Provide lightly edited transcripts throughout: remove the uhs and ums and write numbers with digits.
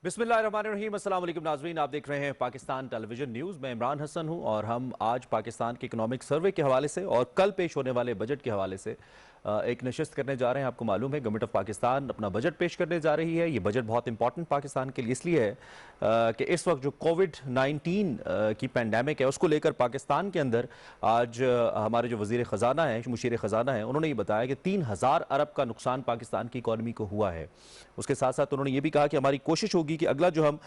बिस्मिल्लाहिर्रहमानिर्रहीम। अस्सलाम वालेकुम नाज़रीन, आप देख रहे हैं पाकिस्तान टेलीविजन न्यूज़। मैं इमरान हसन हूं और हम आज पाकिस्तान के इकोनॉमिक सर्वे के हवाले से और कल पेश होने वाले बजट के हवाले से एक नशिस्त करने जा रहे हैं। आपको मालूम है गवर्नमेंट ऑफ पाकिस्तान अपना बजट पेश करने जा रही है। ये बजट बहुत इंपॉर्टेंट पाकिस्तान के लिए इसलिए है कि इस वक्त जो कोविड-19 की पैंडेमिक है उसको लेकर पाकिस्तान के अंदर आज हमारे जो वज़ीर ख़जाना है, मुशीर ख़जाना है, उन्होंने ये बताया कि 3000 अरब का नुकसान पाकिस्तान की इकॉनमी को हुआ है। उसके साथ साथ उन्होंने ये भी कहा कि हमारी कोशिश होगी कि अगला जो हम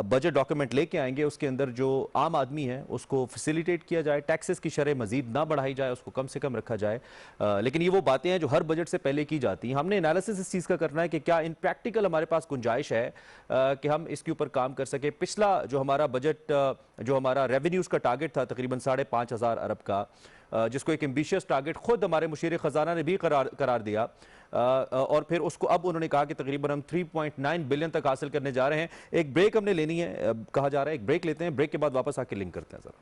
बजट डॉक्यूमेंट लेके आएंगे उसके अंदर जो आम आदमी है उसको फैसिलिटेट किया जाए, टैक्सेस की शरह मजीद ना बढ़ाई जाए, उसको कम से कम रखा जाए। लेकिन ये वो बातें हैं जो हर बजट से पहले की जाती हैं। हमने एनालिसिस इस चीज़ का करना है कि क्या इन प्रैक्टिकल हमारे पास गुंजाइश है कि हम इसके ऊपर काम कर सके। पिछला जो हमारा बजट, जो हमारा रेवेन्यूज़ का टारगेट था तकरीबन 5,500 अरब का, जिसको एक एम्बिशियस टारगेट खुद हमारे मुशीर ख़जाना ने भी करार दिया, और फिर उसको अब उन्होंने कहा कि तकरीबन हम 3.9 बिलियन तक हासिल करने जा रहे हैं। एक ब्रेक हमने लेनी है, कहा जा रहा है एक ब्रेक लेते हैं, ब्रेक के बाद वापस आके लिंक करते हैं जरा।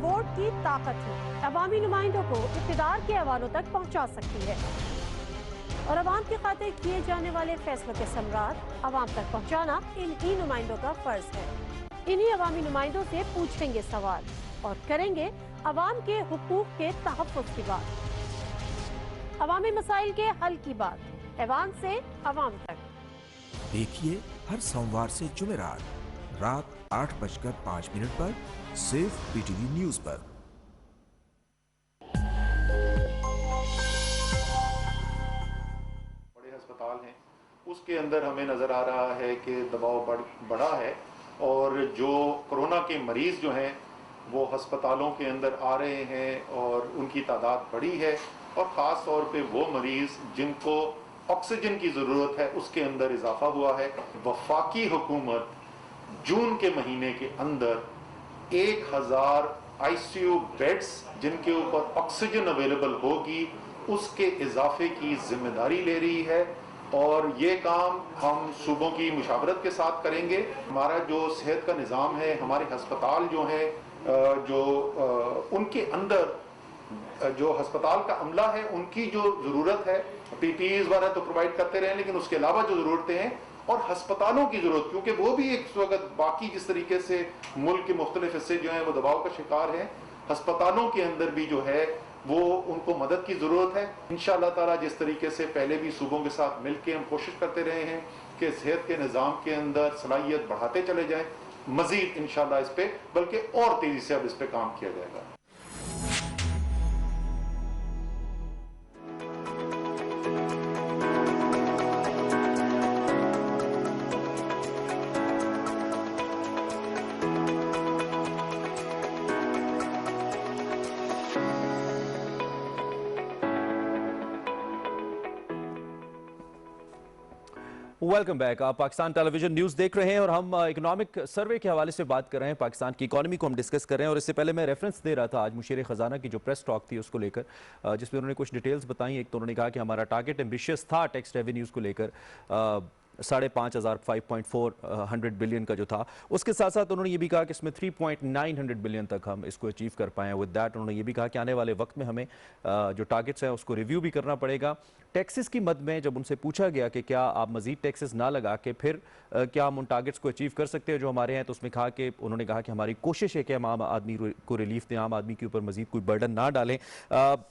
वोट की ताकत ही अवामी नुमाइंदों को इक़्तिदार के ऐवानों तक पहुंचा सकती है और अवाम की खातिर किए जाने वाले फैसलों के समरात अवाम तक पहुंचाना इन्हीं नुमाइंदों का फर्ज है। इन्हीं अवामी नुमाइंदों से पूछेंगे सवाल और करेंगे अवाम के हुकूक के तहफ़्फ़ुज़ की बात, अवामी मसाइल के हल की बात, ऐवान से अवाम तक। देखिए हर सोमवार से जुमेरात रात 8:05 पर सिर्फ पीटीवी न्यूज पर। बड़े अस्पताल हैं उसके अंदर हमें नज़र आ रहा है कि दबाव बढ़ा है और जो कोरोना के मरीज़ जो हैं वो अस्पतालों के अंदर आ रहे हैं और उनकी तादाद बढ़ी है और ख़ास तौर पे वो मरीज़ जिनको ऑक्सीजन की ज़रूरत है उसके अंदर इजाफा हुआ है। वफाकी हुकूमत जून के महीने के अंदर 1000 आईसीयू बेड्स जिनके ऊपर ऑक्सीजन अवेलेबल होगी उसके इजाफे की जिम्मेदारी ले रही है और ये काम हम सूबों की मुशावरत के साथ करेंगे। हमारा जो सेहत का निज़ाम है, हमारे अस्पताल जो हैं, उनके अंदर जो अस्पताल का अमला है उनकी जो ज़रूरत है, पीपीईज़ वगैरह तो प्रोवाइड करते रहे, लेकिन उसके अलावा जो ज़रूरतें हैं और अस्पतालों की जरूरत, क्योंकि वो भी एक वक्त बाकी जिस तरीके से मुल्क के मुख्तलिफ हिस्से जो हैं वो दबाव का शिकार हैं, अस्पतालों के अंदर भी जो है वो उनको मदद की ज़रूरत है। इंशाअल्लाह ताला जिस तरीके से पहले भी सूबों के साथ मिलकर हम कोशिश करते रहे हैं कि सेहत के निज़ाम के अंदर सलाहियत बढ़ाते चले जाएँ, मज़ीद इंशाअल्लाह इस पर बल्कि और तेज़ी से अब इस पर काम किया जाएगा। Welcome back. आप पाकिस्तान टेलीविजन न्यूज़ देख रहे हैं और हम इकोनॉमिक सर्वे के हवाले से बात कर रहे हैं। पाकिस्तान की इकॉनमी को हम डिस्कस कर रहे हैं और इससे पहले मैं रेफरेंस दे रहा था आज मुशीर ख़जाना की जो प्रेस टॉक थी उसको लेकर, जिसमें उन्होंने कुछ डिटेल्स बताई। एक तो उन्होंने कहा कि हमारा टारगेट एम्बिशियस था टैक्स रेवेन्यूज़ को लेकर, 5,500 5.4 बिलियन का जो था। उसके साथ साथ उन्होंने ये भी कहा कि इसमें 3.9 बिलियन तक हम इसको अचीव कर पाएँ। विद दैट उन्होंने ये भी कहा कि आने वाले वक्त में हमें जो टारगेट्स हैं उसको रिव्यू भी करना पड़ेगा। टैक्सेस की मद में जब उनसे पूछा गया कि क्या आप मजीद टैक्सेस ना लगा के फिर क्या हम उन टारगेट्स को अचीव कर सकते हैं जो हमारे हैं, तो उसमें कहा कि उन्होंने कहा कि हमारी कोशिश है कि हम आम आदमी को रिलीफ दें, आम आदमी के ऊपर मजीद कोई बर्डन ना डालें।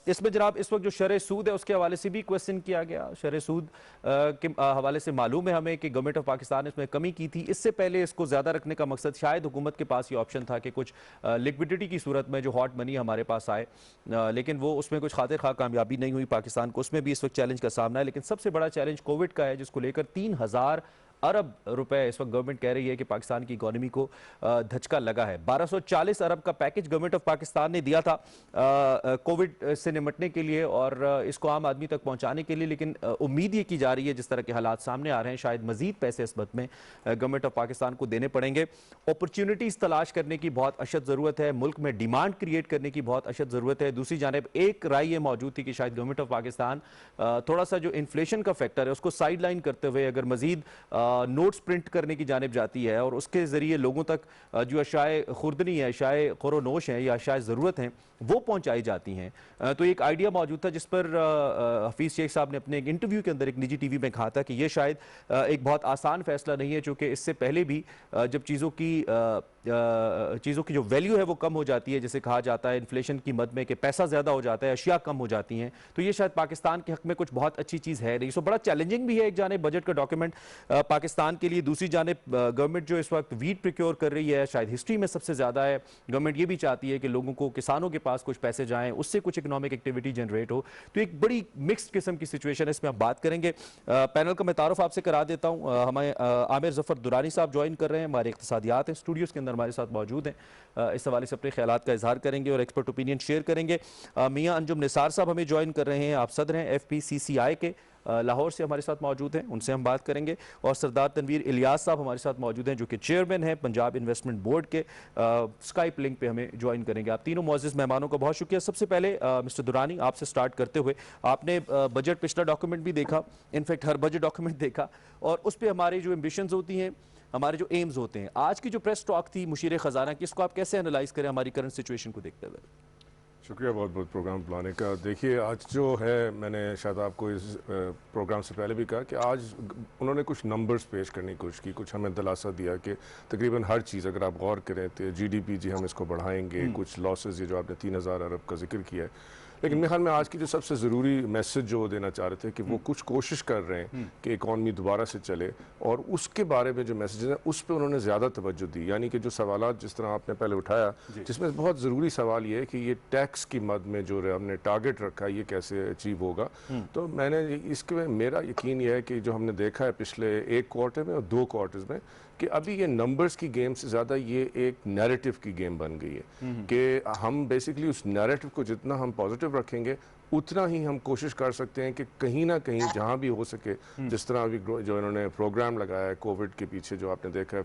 इसमें जनाब इस वक्त जो शरह सूद है उसके हवाले से भी क्वेश्चन किया गया। शरह सूद के हवाले से मालूम है हमें कि गवर्नमेंट ऑफ पाकिस्तान इसमें कमी की थी। इससे पहले इसको ज़्यादा रखने का मकसद शायद हुकूमत के पास ये ऑप्शन था कि कुछ लिक्विडिटी की सूरत में जो हॉट मनी हमारे पास आए, लेकिन वो उसमें कुछ खातिर खा कामयाबी नहीं हुई पाकिस्तान को। उसमें भी इस वक्त चैलेंज का सामना है, लेकिन सबसे बड़ा चैलेंज कोविड का है जिसको लेकर 3000 अरब रुपए इस वक्त गवर्नमेंट कह रही है कि पाकिस्तान की इकोनॉमी को धचका लगा है। 1240 अरब का पैकेज गवर्नमेंट ऑफ पाकिस्तान ने दिया था कोविड से निपटने के लिए और इसको आम आदमी तक पहुंचाने के लिए, लेकिन उम्मीद ये की जा रही है जिस तरह के हालात सामने आ रहे हैं शायद मजीद पैसे इस बात में गवर्नमेंट ऑफ पाकिस्तान को देने पड़ेंगे। अपॉर्चुनिटीज तलाश करने की बहुत अशद ज़रूरत है, मुल्क में डिमांड क्रिएट करने की बहुत अशद ज़रूरत है। दूसरी जानिब एक राय ये मौजूद थी कि शायद गवर्नमेंट ऑफ पाकिस्तान थोड़ा सा जो इन्फ्लेशन का फैक्टर है उसको साइड लाइन करते हुए अगर मजीद नोट्स प्रिंट करने की जानिब जाती है और उसके ज़रिए लोगों तक जो अशाए खुर्दनी है, अशाए खुरोनोश हैं या अशाए ज़रूरत हैं वो पहुंचाई जाती हैं। तो एक आइडिया मौजूद था जिस पर हफीज़ शेख साहब ने अपने एक इंटरव्यू के अंदर एक निजी टीवी में कहा था कि यह शायद एक बहुत आसान फैसला नहीं है, चूँकि इससे पहले भी जब चीज़ों की जो वैल्यू है वो कम हो जाती है, जैसे कहा जाता है इन्फ्लेशन की मद में कि पैसा ज़्यादा हो जाता है, अशिया कम हो जाती हैं, तो ये शायद पाकिस्तान के हक में कुछ बहुत अच्छी चीज़ है नहीं। सो बड़ा चैलेंजिंग भी है एक जाने बजट का डॉक्यूमेंट पाकिस्तान के लिए। दूसरी जाने गवर्नमेंट जो इस वक्त वीट प्रिक्योर कर रही है शायद हिस्ट्री में सबसे ज़्यादा है। गवर्नमेंट ये भी चाहती है कि लोगों को, किसानों के पास कुछ पैसे जाएं, उससे कुछ इकोनॉमिक एक्टिविटी जनरेट हो। तो एक बड़ी मिक्स्ड किस्म की सिचुएशन है, इसमें आप बात करेंगे। पैनल का मैं तारुफ आपसे करा देता हूँ। हमें आमिर जफर दुरानी साहब ज्वाइन कर रहे हैं, हमारे इक़्तिसादियात हैं स्टूडियोज़ के अंदर हमारे साथ मौजूद हैं, इस हवाले से अपने ख्यालात का इजहार करेंगे और एक्सपर्ट ओपिनियन शेयर करेंगे। मियां अंजुम निसार साहब हमें ज्वाइन कर रहे हैं, आप सदर हैं FPCCI के, लाहौर से हमारे साथ मौजूद हैं, उनसे हम बात करेंगे। और सरदार तनवीर इलियास साहब हमारे साथ मौजूद हैं जो कि चेयरमैन हैं पंजाब इन्वेस्टमेंट बोर्ड के, स्काइप लिंक पे हमें ज्वाइन करेंगे। आप तीनों मुअज़्ज़िज़ मेहमानों का बहुत शुक्रिया। सबसे पहले मिस्टर दुरानी आपसे स्टार्ट करते हुए, आपने बजट पिछला डॉक्यूमेंट भी देखा, इनफैक्ट हर बजट डॉक्यूमेंट देखा, और उस पर हमारी जो एम्बिशंस होती हैं, हमारे जो एम्स होते हैं, आज की जो प्रेस टॉक थी मुशीर ख़जाना की, इसको आप कैसे एनालाइज करें हमारी करंट सिचुएशन को देखते हुए? शुक्रिया बहुत बहुत प्रोग्राम बुलाने का। देखिए आज जो है, मैंने शायद आपको इस प्रोग्राम से पहले भी कहा कि आज उन्होंने कुछ नंबर्स पेश करने की कोशिश की, कुछ हमें दिलासा दिया कि तकरीबन हर चीज़ अगर आप गौर करें तो GDP जी हम इसको बढ़ाएंगे, कुछ लॉसेस ये जो आपने 3000 अरब का जिक्र किया है। लेकिन मेरे ख्याल में आज की जो सबसे ज़रूरी मैसेज जो देना चाह रहे थे कि वो कुछ कोशिश कर रहे हैं कि इकॉनमी दोबारा से चले, और उसके बारे में जो मैसेज हैं उस पर उन्होंने ज़्यादा तवज्जो दी। यानी कि जो सवालात जिस तरह आपने पहले उठाया, जिसमें बहुत ज़रूरी सवाल ये है कि ये टैक्स की मद में जो हमने टारगेट रखा है ये कैसे अचीव होगा। तो मैंने इसके मेरा यकीन ये है कि जो हमने देखा है पिछले एक क्वार्टर में और 2 क्वार्टर्स में, कि अभी ये नंबर्स की गेम से ज़्यादा ये एक नैरेटिव की गेम बन गई है कि हम बेसिकली उस नैरेटिव को जितना हम पॉजिटिव रखेंगे उतना ही हम कोशिश कर सकते हैं कि कहीं ना कहीं जहाँ भी हो सके, जिस तरह अभी जो इन्होंने प्रोग्राम लगाया है कोविड के पीछे जो आपने देखा है,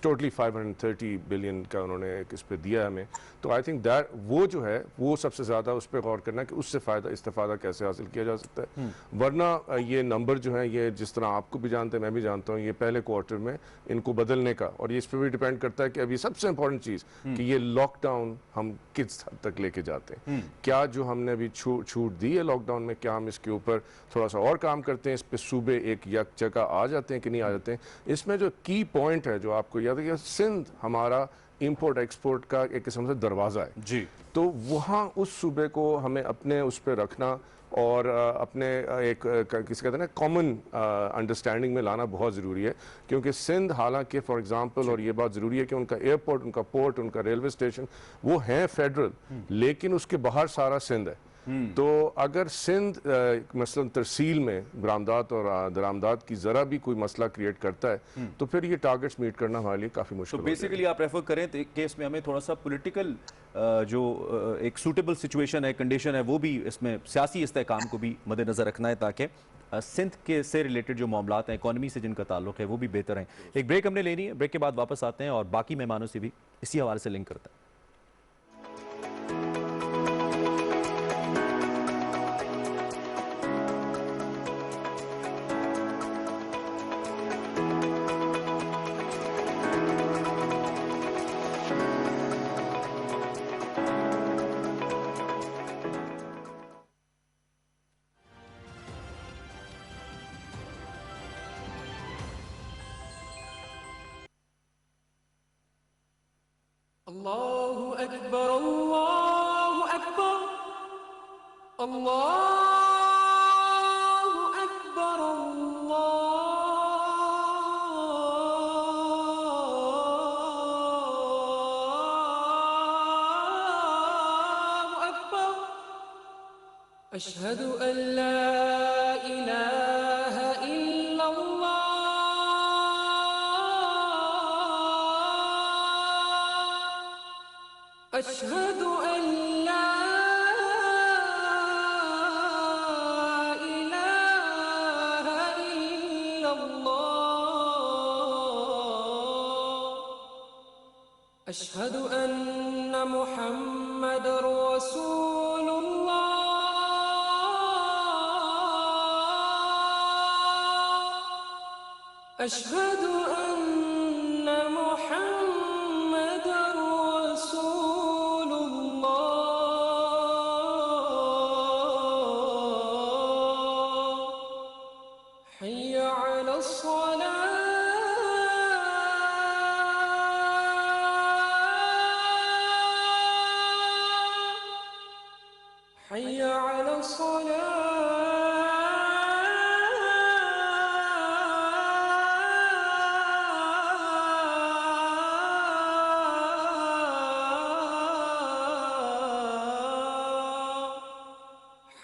टोटली 530 बिलियन का उन्होंने इस पर दिया है हमें। तो आई थिंक दैट वो जो है वो सबसे ज़्यादा उस पर गौर करना कि उससे इस्तेफादा कैसे हासिल किया जा सकता है। वरना ये नंबर जो है, ये जिस तरह आपको भी जानते हैं मैं भी जानता हूँ, ये पहले क्वार्टर में इनको बदलने का, और ये इस पर भी डिपेंड करता है कि अभी सबसे इंपॉर्टेंट चीज़ कि ये लॉकडाउन हम किस हद तक लेके जाते हैं। क्या जो हमने अभी छूट दी है लॉकडाउन में, क्या हम इसके ऊपर थोड़ा सा और काम करते हैं, इस पे सूबे एक यक जगह आ जाते हैं कि नहीं आ जाते हैं। इसमें जो की पॉइंट है जो आपको याद है कि सिंध हमारा इंपोर्ट एक्सपोर्ट का एक किस्म से दरवाज़ा है जी, तो वहाँ उस सूबे को हमें अपने उस पर रखना और अपने एक किसी कहते हैं ना कॉमन अंडरस्टैंडिंग में लाना बहुत ज़रूरी है। क्योंकि सिंध हालांकि फॉर एग्जांपल, और ये बात ज़रूरी है कि उनका एयरपोर्ट, उनका पोर्ट, उनका रेलवे स्टेशन वो हैं फेडरल, लेकिन उसके बाहर सारा सिंध है। तो अगर सिंध मसलन तरसील में बरामदात और दरामदात की ज़रा भी कोई मसला क्रिएट करता है तो फिर ये टारगेट्स मीट करना हमारे लिए काफ़ी मुश्किल तो बेसिकली आप रेफर करें तो एक केस में हमें थोड़ा सा पॉलिटिकल जो एक सूटेबल सिचुएशन है, कंडीशन है, वो भी इसमें सियासी इस्तेहकाम को भी मद्देनज़र रखना है ताकि सिंध के से रिलेटेड जो मामलात हैं, इकॉनमी से जिनका ताल्लुक है, वो भी बेहतर हैं। एक ब्रेक हमने लेनी है, ब्रेक के बाद वापस आते हैं और बाकी मेहमानों से भी इसी हवाले से लिंक करते हैं। Allahu Akbar, Allahu Akbar, Allahu Akbar, Allahu Akbar. Ashhadu an la ilaha illallah. अशहदु अन ला इलाहा इल्लल्लाह अशहदु अन्न मुहम्मदर रसूलुल्लाह अशहदु अन्न मुहम्मदर रसूलुल्लाह हय्य अलस सलाह हय्य अलस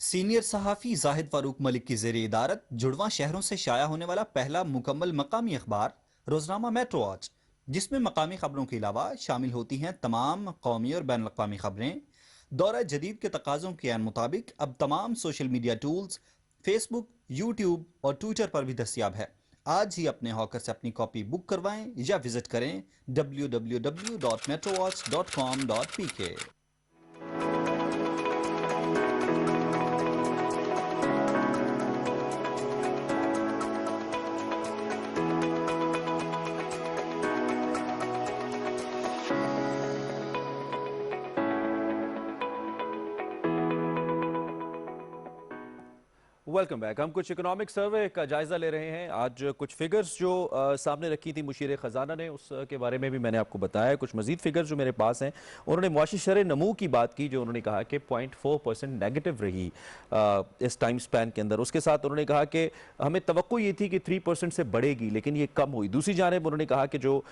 सीनियर सहाफ़ी जाहिद फारूक मलिक की ज़ेर इदारत जुड़वा शहरों से शाया होने वाला पहला मुकम्मल मकामी अखबार रोज़नामा मेट्रो वॉच, जिसमें मकामी खबरों के अलावा शामिल होती हैं तमाम कौमी और बैन अवी खबरें। दौर जदीद के तकाज़ों के मुताबिक अब तमाम social media tools Facebook, YouTube और ट्विटर पर भी दस्तियाब है। आज ही अपने हॉकर से अपनी कॉपी बुक करवाएं या विजिट करें www.metrowatch.com.pk। Welcome back. हम कुछ इकोनॉमिक सर्वे का जायजा ले रहे हैं। आज कुछ फिगर्स जो सामने रखी थी मुशीर ख़जाना ने, उसके बारे में भी मैंने आपको बताया। कुछ मजीद फिगर्स जो मेरे पास हैं, उन्होंने मुआशी शरह नमू की बात की, जो उन्होंने कहा कि 0.4% नेगेटिव रही इस टाइम स्पैन के अंदर। उसके साथ उन्होंने कहा कि हमें तवक्को ये थी कि 3% से बढ़ेगी, लेकिन ये कम हुई। दूसरी जानिब उन्होंने कहा कि जो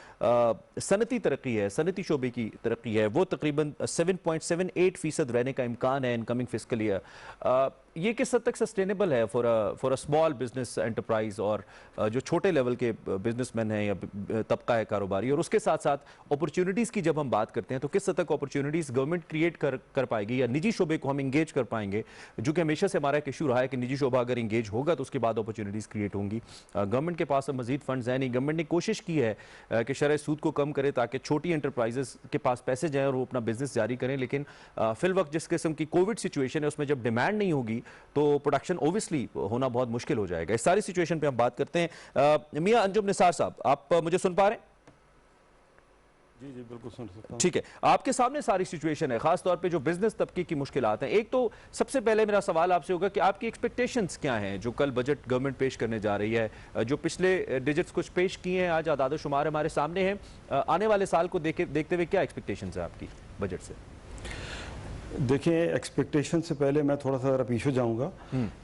सनती तरक्की है, सनती शोबे की तरक्की है, वो तकरीबन 7.78% रहने का इम्कान है इनकमिंग फिस्कल ईयर। ये किस हद तक सस्टेनेबल है for a small business enterprise और जो छोटे लेवल के बिजनेसमैन हैं या तबका है कारोबारी। और उसके साथ साथ अपॉर्चुनिटीज़ की जब हम बात करते हैं तो किस हद तक अपॉर्चुनिटीज़ गवर्नमेंट क्रिएट कर पाएगी या निजी शोबे को हम इंगेज कर पाएंगे, जो कि हमेशा से हमारा एक इशू रहा है कि निजी शोबा अगर इंगेज होगा तो उसके बाद अपॉर्चुनिटीज़ क्रिएट होंगी। गवर्नमेंट के पास मजीद फंड्स हैं नहीं। गवर्नमेंट ने कोशिश की है कि शरह सूद को कम करे ताकि छोटी एंटरप्राइजेस के पास पैसे जाएँ और वो अपना बिजनेस जारी करें, लेकिन फिल वक्त जिस किस्म की कोविड सिचुएशन है उसमें जब डिमांड नहीं होगी तो प्रोडक्शन ओबियसली होना बहुत मुश्किल हो जाएगा। इस सारी सिचुएशन पे हम बात करते हैं। मियां अंजुम निसार साहब, आप मुझे सुन पा रहे हैं? जी जी बिल्कुल सुन सकता हूं। ठीक है, आपके सामने सारी सिचुएशन है, खास तौर पे जो बिजनेस तबके की मुश्किलात हैं। एक तो सबसे पहले मेरा सवाल आपसे होगा कि आपकी एक्सपेक्टेशंस क्या हैं जो कल बजट गवर्नमेंट पेश करने जा रही है? जो पिछले डिजिट्स कुछ पेश किए हैं, आज आदाद शुमार हमारे सामने हैं। आने वाले साल को देखते हुए क्या एक्सपेक्टेशंस है आपकी बजट से? देखिए, एक्सपेक्टेशन से पहले मैं थोड़ा सा पीछे जाऊंगा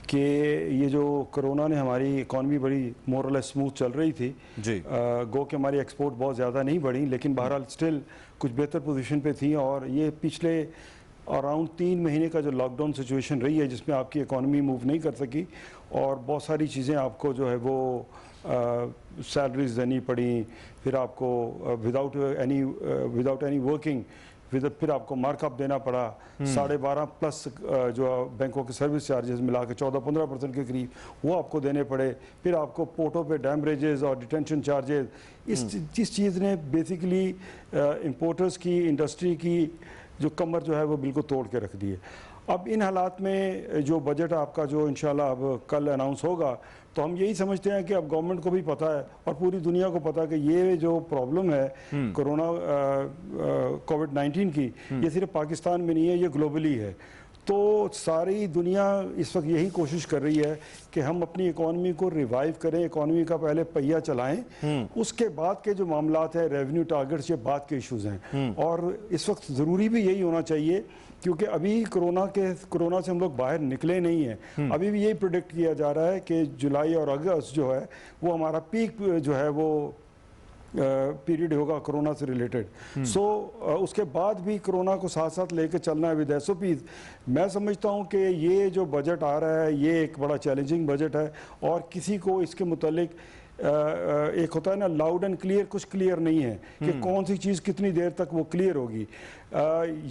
कि ये जो कोरोना ने हमारी इकॉनमी बड़ी मोरलेस स्मूथ चल रही थी जी। गो कि हमारी एक्सपोर्ट बहुत ज़्यादा नहीं बढ़ी, लेकिन बहरहाल स्टिल कुछ बेहतर पोजीशन पे थी। और ये पिछले अराउंड 3 महीने का जो लॉकडाउन सिचुएशन रही है जिसमें आपकी इकॉनमी मूव नहीं कर सकी और बहुत सारी चीज़ें आपको जो है वो सैलरीज देनी पड़ी, फिर आपको विदाउट एनी वर्किंग फिर आपको मार्कअप देना पड़ा 12.5 प्लस जो बैंकों के सर्विस चार्जेस मिला के 14-15% के करीब वो आपको देने पड़े। फिर आपको पोर्टों पे डैमरेजेस और डिटेंशन चार्जेस, इस चीज़ ने बेसिकली इंपोर्टर्स की, इंडस्ट्री की जो कमर जो है वो बिल्कुल तोड़ के रख दी है। अब इन हालात में जो बजट आपका जो इंशाल्लाह अब कल अनाउंस होगा, तो हम यही समझते हैं कि अब गवर्नमेंट को भी पता है और पूरी दुनिया को पता है कि ये जो प्रॉब्लम है कोरोना कोविड-19 की, ये सिर्फ पाकिस्तान में नहीं है, ये ग्लोबली है। तो सारी दुनिया इस वक्त यही कोशिश कर रही है कि हम अपनी इकॉनमी को रिवाइव करें, इकॉनमी का पहले पहिया चलाएं, उसके बाद के जो मामलात है, रेवेन्यू टारगेट्स, ये बात के इश्यूज हैं। और इस वक्त ज़रूरी भी यही होना चाहिए क्योंकि अभी कोरोना से हम लोग बाहर निकले नहीं हैं। अभी भी यही प्रोडिक्ट किया जा रहा है कि जुलाई और अगस्त जो है वो हमारा पीक जो है वो पीरियड होगा कोरोना से रिलेटेड। सो उसके बाद भी कोरोना को साथ साथ लेके चलना है विद एसओपीज। मैं समझता हूँ कि ये जो बजट आ रहा है ये एक बड़ा चैलेंजिंग बजट है और किसी को इसके मुतालिक एक होता है ना लाउड एंड क्लियर, कुछ क्लियर नहीं है कि कौन सी चीज़ कितनी देर तक वो क्लियर होगी।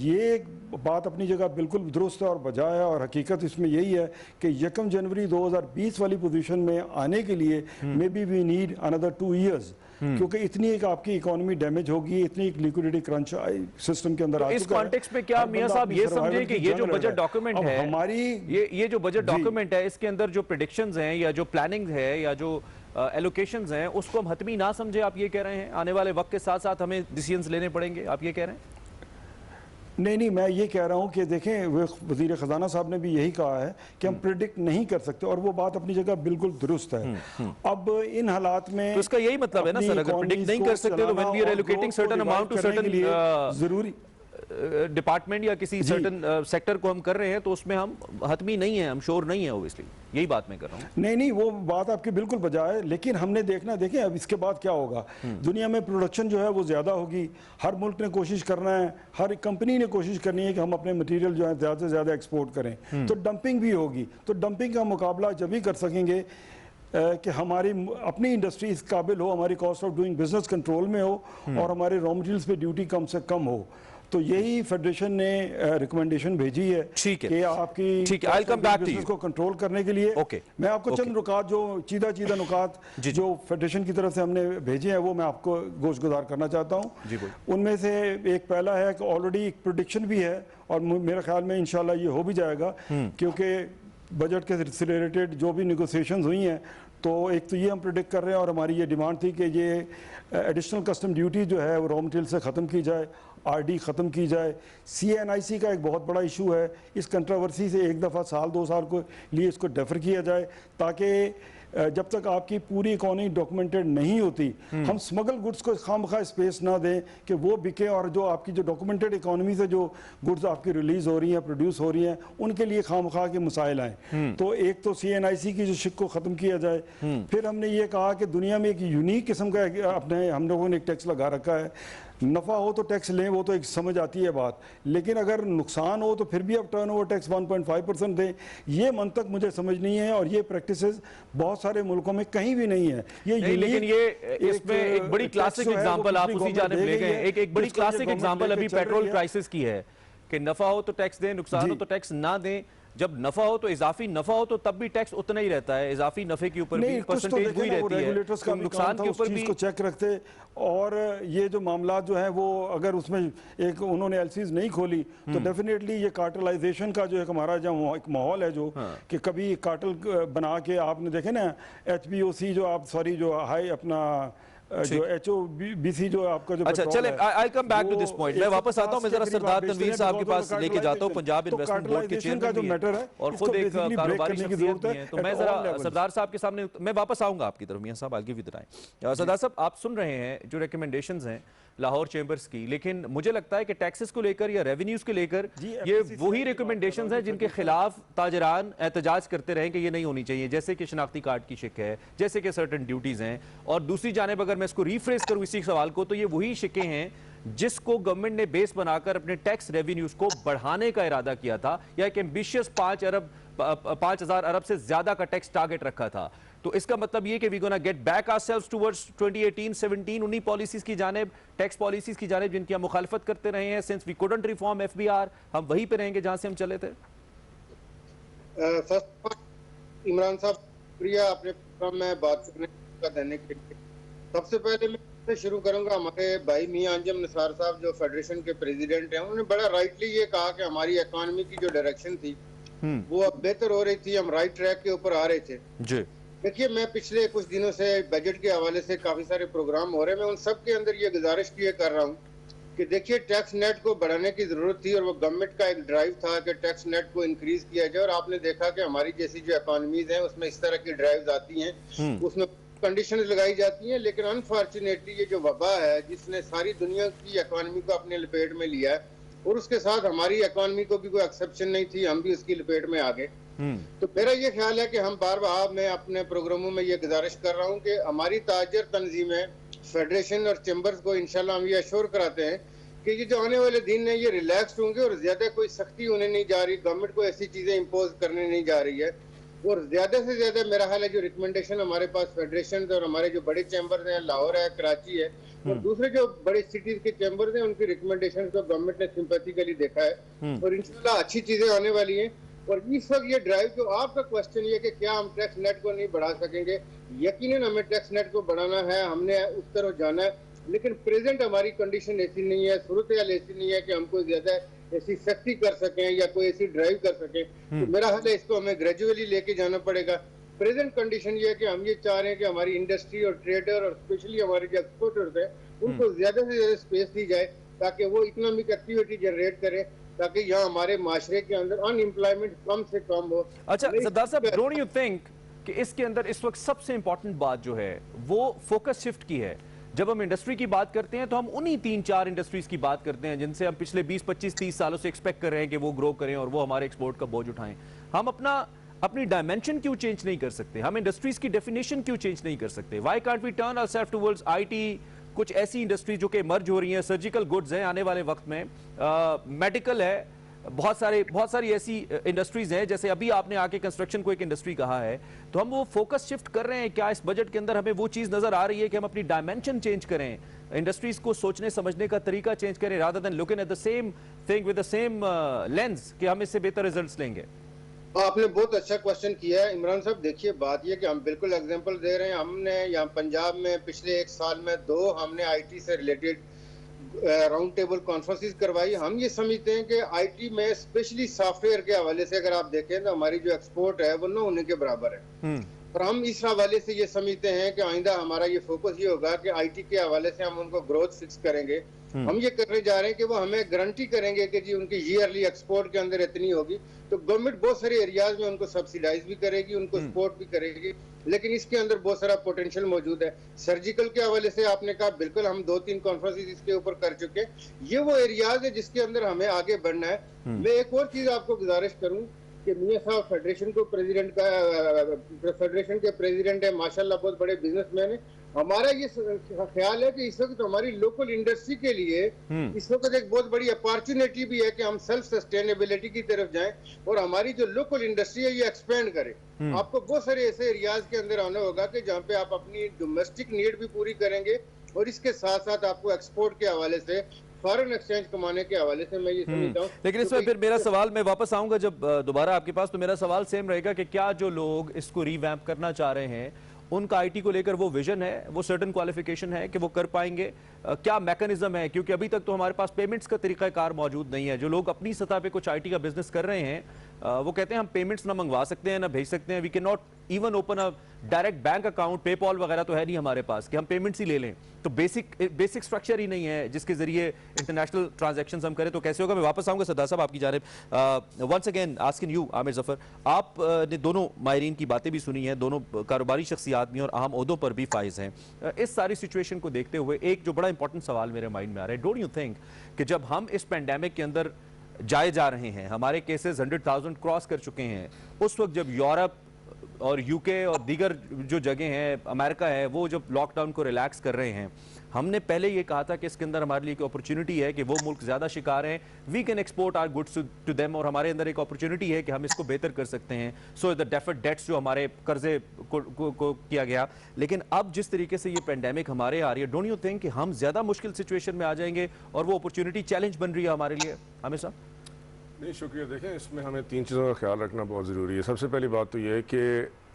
ये बात अपनी जगह बिल्कुल दुरुस्त और बजा है और हकीकत इसमें यही है कि 1 जनवरी 2020 वाली पोजीशन में आने के लिए may be we need another 2 years, क्योंकि इतनी एक आपकी इकोनॉमी डैमेज होगी, इतनी एक लिक्विडिटी क्रंच सिस्टम के अंदर आ चुका है। इस कॉन्टेक्स्ट में क्या मियां साहब ये समझे कि ये जो बजट डॉक्यूमेंट है, हमारी ये जो बजट डॉक्यूमेंट है, इसके अंदर जो प्रेडिक्शंस हैं या जो प्लानिंग है या जो एलोकेशंस हैं, उसको हम हतमी ना समझे, आप ये कह रहे हैं? आने वाले वक्त के साथ साथ हमें डिसीजंस लेने पड़ेंगे, आप ये कह रहे हैं? नहीं, मैं ये कह रहा हूँ कि देखें वज़ीर ख़जाना साहब ने भी यही कहा है कि हम प्रिडिक्ट नहीं कर सकते और वो बात अपनी जगह बिल्कुल दुरुस्त है। अब इन हालात में तो इसका यही मतलब है ना सर, अगर प्रिडिक्ट नहीं कर सकते तो when we are allocating certain amount to certain जरूरी डिपार्टमेंट या किसी सर्टेन सेक्टर को हम कर रहे हैं तो उसमें हम हतमी नहीं है, हम श्योर नहीं है ओब्वियसली, यही बात मैं कर रहा हूँ। नहीं, वो बात आपकी बिल्कुल बजा है, लेकिन हमने देखें अब इसके बाद क्या होगा। दुनिया में प्रोडक्शन जो है वो ज्यादा होगी, हर मुल्क ने कोशिश करना है, हर कंपनी ने कोशिश करनी है कि हम अपने मटेरियल जो है ज्यादा से ज्यादा एक्सपोर्ट करें, तो डंपिंग भी होगी। तो डंपिंग का मुकाबला जब ही कर सकेंगे कि हमारी अपनी इंडस्ट्री इस काबिल हो, हमारी cost of doing business control में हो और हमारे रॉ मटेरियल्स पे ड्यूटी कम से कम हो। तो यही फेडरेशन ने रिकमेंडेशन भेजी है कि आपकी बिजनेस को कंट्रोल करने के लिए। मैं आपको चंद नुकात जो चीदा नुकात जो फेडरेशन की तरफ से हमने भेजे हैं वो मैं आपको गोशगुजार करना चाहता हूँ। उनमें से एक पहला है कि ऑलरेडी एक प्रेडिक्शन भी है और मेरे ख्याल में इंशाल्लाह ये हो भी जाएगा, क्योंकि बजट के रिलेटेड जो भी निगोसिएशंस हुई हैं तो एक तो ये हम प्रेडिक्ट कर रहे हैं और हमारी ये डिमांड थी कि ये एडिशनल कस्टम ड्यूटी जो है वो रॉ मटेरियल से ख़त्म की जाए, आरडी ख़त्म की जाए। CNIC का एक बहुत बड़ा इशू है, इस कंट्रोवर्सी से एक दफ़ा साल 2 साल को लिए इसको डेफर किया जाए, ताकि जब तक आपकी पूरी इकोनॉमी डॉक्यूमेंटेड नहीं होती हम स्मगल गुड्स को खामखा स्पेस ना दें कि वो बिके, और जो आपकी जो डॉक्यूमेंटेड इकोनॉमी से जो गुड्स आपकी रिलीज हो रही हैं, प्रोड्यूस हो रही हैं, उनके लिए खामखा के मसाइल आए। तो एक तो CNIC की जो शिक को ख़त्म किया जाए। फिर हमने ये कहा कि दुनिया में एक यूनिक किस्म का अपने हम लोगों ने एक टैक्स लगा रखा है, नफ़ा हो तो टैक्स लें, वो तो एक समझ आती है बात, लेकिन अगर नुकसान हो तो फिर भी आप टर्नओवर टैक्स 1.5% दें। ये मंतक मुझे समझ नहीं है और ये प्रैक्टिसेस बहुत सारे मुल्कों में कहीं भी नहीं है। ये लेकिन ये इसमें एक बड़ी क्लासिक एग्जांपल आप उसी जानिब ले गए। एक बड़ी क्लासिक एग्जांपल अभी पेट्रोल प्राइसेस की है कि नफा हो तो टैक्स दें, नुकसान हो तो टैक्स ना दें। जब नफा हो तो इजाफी नफा हो तो तब भी टैक्स उतना ही रहता है, इजाफी नफे के ऊपर भी परसेंटेज हुई रहती है, तो नुकसान के ऊपर भी को चेक रखते। और ये जो मामला जो है वो अगर उसमें एक उन्होंने एलसीज नहीं खोली तो डेफिनेटली ये कार्टलाइजेशन का जो एक हमारा जो एक माहौल है जो कि कभी कार्टल बना के आपने देखे ना HBOC जो आप जो हाई अपना जो HOBC जो आपका जो अच्छा चले I come back to this point. मैं वापस आता हूं, मैं जरा सरदार तनवीर साहब के पास लेके जाता हूं, पंजाब इन्वेस्टमेंट बोर्ड के चेयरमैन भी हैं और खुद एक कारोबारी शख्सियत भी हैं। तो मैं जरा सरदार साहब के सामने मैं वापस आऊंगा आपकी तरफ। मियां साहब आगे भी बताएं। सरदार साहब आप सुन रहे हैं जो रिकमेंडेशंस हैं लाहौर चेंबर्स की, लेकिन मुझे लगता है कि टैक्सेस को लेकर या रेवेन्यूज को लेकर ये वही रिकमेंडेशंस हैं जिनके खिलाफ ताजरान एहतजाज करते रहे कि ये नहीं होनी चाहिए, जैसे कि शनाख्ती कार्ड की शिक है, जैसे कि सर्टेन ड्यूटीज हैं। और दूसरी जानिब अगर मैं इसको रीफ्रेस करूं इसी सवाल को, तो ये वही शिकें हैं जिसको गवर्नमेंट ने बेस बनाकर अपने टैक्स रेवेन्यूज को बढ़ाने का इरादा किया था या एक एम्बिशियस 5,000 अरब से ज्यादा का टैक्स टारगेट रखा था। तो इसका मतलब ये कि we gonna get back ourselves towards 2018-17 उन्हीं पॉलिसीज की जानिब, टैक्स पॉलिसीज की जानिब जिनकी हम मुखालफत करते रहे हैं since we couldn't reform FBR, हम वहीं पे रहेंगे जहां से हम चले थे? फर्स्ट इमरान साहब शुक्रिया अपने प्रोग्राम में बात करने का देने के लिए। सबसे पहले मैं इससे शुरू करूंगा, हमारे भाई मियां अंजम निसार साहब जो फेडरेशन के प्रेसिडेंट हैं, उन्होंने बड़ा राइटली ये कहा कि हमारी इकोनॉमी की जो डायरेक्शन थी वो अब बेहतर हो रही थी, हम राइट ट्रैक के ऊपर आ रहे थे जी। देखिए, मैं पिछले कुछ दिनों से बजट के हवाले से काफी सारे प्रोग्राम हो रहे हैं, मैं उन सब के अंदर ये गुजारिश किए कर रहा हूँ कि देखिए टैक्स नेट को बढ़ाने की जरूरत थी और वो गवर्नमेंट का एक ड्राइव था कि टैक्स नेट को इंक्रीज किया जाए। और आपने देखा कि हमारी जैसी जो इकोनॉमीज हैं उसमें इस तरह की ड्राइव्स आती हैं, उसमें कंडीशन लगाई जाती हैं, लेकिन अनफॉर्चुनेटली ये जो वबा है जिसने सारी दुनिया की इकोनॉमी को अपने लपेट में लिया है और उसके साथ हमारी इकोनॉमी को भी कोई एक्सेप्शन नहीं थी, हम भी उसकी लपेट में आ गए। तो मेरा ये ख्याल है कि हम बार बार मैं अपने प्रोग्रामों में ये गुजारिश कर रहा हूँ कि हमारी ताजर तंजीमें, फेडरेशन और चैम्बर्स को इंशाल्लाह हम ये अश्योर कराते हैं कि ये जो आने वाले दिन है ये रिलैक्स होंगे और ज्यादा कोई सख्ती होने नहीं जा रही, गवर्नमेंट को ऐसी चीजें इम्पोज करने नहीं जा रही है। और ज्यादा से ज्यादा मेरा ख्याल है जो रिकमेंडेशन हमारे पास फेडरेशन और हमारे जो बड़े चैम्बर्स हैं, लाहौर है, कराची है और दूसरे जो बड़े सिटीज के चैम्बर्स हैं, उनकी रिकमेंडेशन को गवर्नमेंट ने सिंपैथिकली देखा है और इंशाल्लाह अच्छी चीजें आने वाली हैं। और इस वक्त ये ड्राइव जो आपका क्वेश्चन ये कि क्या हम टैक्स नेट को नहीं बढ़ा सकेंगे, यकीनन हमें टैक्स नेट को बढ़ाना है, हमने उस तरफ जाना है, लेकिन प्रेजेंट हमारी कंडीशन ऐसी नहीं है, सूरत हाल ऐसी नहीं है कि हम कोई ज्यादा ऐसी सख्ती कर सकें या कोई ऐसी ड्राइव कर सकें। तो मेरा ख्याल है इसको हमें ग्रेजुअली लेके जाना पड़ेगा। प्रेजेंट कंडीशन ये है कि हम ये चाह रहे हैं कि हमारी इंडस्ट्री और ट्रेडर और स्पेशली हमारे जो एक्सपोर्टर्स हैं उनको ज्यादा से ज्यादा स्पेस दी जाए ताकि वो इकोनॉमिक एक्टिविटी जनरेट करें, ताकि यहाँ हमारे माशरे के अंदर अनएम्प्लॉयमेंट कम से कम हो। अच्छा सरदार साहब, डोंट यू थिंक कि इसके अंदर इस वक्त सबसे इंपॉर्टेंट बात जो है वो फोकस शिफ्ट की है? जब हम इंडस्ट्री की बात करते हैं तो हम उन्हीं 3-4 इंडस्ट्रीज की बात करते हैं जिनसे हम पिछले 20, 25, 30 सालों से एक्सपेक्ट कर रहे हैं कि वो ग्रो करें और वो हमारे एक्सपोर्ट का बोझ उठाएं। हम अपनी डायमेंशन क्यों चेंज नहीं कर सकते? हम इंडस्ट्रीज की डेफिनेशन क्यों चेंज नहीं कर सकते? Why can't we turn ourself towards IT, कुछ ऐसी इंडस्ट्री जो कि मर्ज हो रही हैं, सर्जिकल गुड्स हैं आने वाले वक्त में, मेडिकल है, बहुत सारी ऐसी इंडस्ट्रीज हैं, जैसे अभी आपने आके कंस्ट्रक्शन को एक इंडस्ट्री कहा है, तो हम वो फोकस शिफ्ट कर रहे हैं क्या? इस बजट के अंदर हमें वो चीज नजर आ रही है कि हम अपनी डायमेंशन चेंज करें, इंडस्ट्रीज को सोचने समझने का तरीका चेंज करें, rather than looking at the same thing with the same lens कि हम इससे बेहतर रिजल्ट्स लेंगे? आपने बहुत अच्छा क्वेश्चन किया है इमरान साहब। देखिए बात ये कि हम बिल्कुल एग्जांपल दे रहे हैं, हमने यहाँ पंजाब में पिछले 1 साल में 2 हमने आईटी से रिलेटेड राउंड टेबल कॉन्फ्रेंसेस करवाई। हम ये समझते हैं कि आईटी में स्पेशली सॉफ्टवेयर के हवाले से अगर आप देखें तो हमारी जो एक्सपोर्ट है वो न होने के बराबर है। और हम इस हवाले से ये समझते हैं कि आइंदा हमारा ये फोकस ये होगा कि आईटी के हवाले से हम उनको ग्रोथ फिक्स करेंगे। हम ये करने जा रहे हैं कि वो हमें गारंटी करेंगे कि जी उनकी ईयरली एक्सपोर्ट के अंदर इतनी होगी, तो गवर्नमेंट बहुत सारे एरियाज में उनको सब्सिडाइज भी करेगी, उनको सपोर्ट भी करेगी, लेकिन इसके अंदर बहुत सारा पोटेंशियल मौजूद है। सर्जिकल के हवाले से आपने कहा, बिल्कुल हम 2-3 कॉन्फ्रेंसेस इसके ऊपर कर चुके हैं। ये वो एरियाज है जिसके अंदर हमें आगे बढ़ना है। मैं एक और चीज आपको गुजारिश करूं कि मियां साहब फेडरेशन के प्रेसिडेंट है, माशाल्लाह बहुत बड़े बिजनेसमैन है। हमारा ये ख्याल है कि इस वक्त हमारी लोकल इंडस्ट्री के लिए इस वक्त एक बहुत बड़ी अपॉर्चुनिटी भी है कि हम सेल्फ सस्टेनेबिलिटी की तरफ जाएं और हमारी जो लोकल इंडस्ट्री है ये एक्सपेंड करे। आपको बहुत सारे ऐसे एरियाज के अंदर आना होगा कि जहाँ पे आप अपनी डोमेस्टिक नीड भी पूरी करेंगे और इसके साथ साथ आपको एक्सपोर्ट के हवाले से, फॉरेन एक्सचेंज कमाने के हवाले से मैं ये समझता हूँ। लेकिन इसमें फिर मेरा सवाल, मैं वापस आऊंगा जब दोबारा आपके पास, तो मेरा सवाल सेम रहेगा कि क्या जो लोग इसको रिवैम्प करना चाह रहे हैं उनका आईटी को लेकर वो विजन है, वो सर्टेन क्वालिफिकेशन है कि वो कर पाएंगे? क्या मैकेनिज्म है? क्योंकि अभी तक तो हमारे पास पेमेंट्स का तरीकाकार मौजूद नहीं है। जो लोग अपनी सतह पे कुछ आईटी का बिजनेस कर रहे हैं वो कहते हैं हम पेमेंट्स ना मंगवा सकते हैं ना भेज सकते हैं, we can not even open a direct bank account, PayPal वगैरह तो है नहीं हमारे पास कि हम पेमेंट्स ही ले लें। तो बेसिक स्ट्रक्चर ही नहीं है जिसके जरिए इंटरनेशनल ट्रांजैक्शंस हम करें, तो कैसे होगा? मैं वापस आऊंगा सरदार साहब आपकी जानिब। Once again asking you Amir Zafar, आपने दोनों माहिरीन की बातें भी सुनी हैं, दोनों कारोबारी शख्सियात भी और अहम ओहदों पर भी फाइज हैं। इस सारी सिचुएशन को देखते हुए एक जो बड़ा इंपॉर्टेंट सवाल मेरे माइंड में आ रहा है, डोंट यू थिंक कि जब हम इस पेंडेमिक के अंदर जाए जा रहे हैं, हमारे केसेस 100,000 क्रॉस कर चुके हैं, उस वक्त जब यूरोप और यूके और दीगर जो जगह हैं, अमेरिका है, वो जब लॉकडाउन को रिलैक्स कर रहे हैं, हमने पहले ये कहा था कि इसके अंदर हमारे लिए एक अपॉर्चुनिटी है कि वो मुल्क ज़्यादा शिकार हैं, we can export our goods to them, और हमारे अंदर एक अपॉर्चुनिटी है कि हम इसको बेहतर कर सकते हैं। सो द डेफर्ड डेट्स जो हमारे कर्जे को किया गया, लेकिन अब जिस तरीके से ये पेंडेमिक हमारे आ रही है, डोंट यू थिंक कि हम ज़्यादा मुश्किल सिचुएशन में आ जाएंगे और वो अपॉर्चुनिटी चैलेंज बन रही है हमारे लिए? हमेशा नहीं, शुक्रिया। देखें, इसमें हमें 3 चीज़ों का ख्याल रखना बहुत ज़रूरी है। सबसे पहली बात तो ये है कि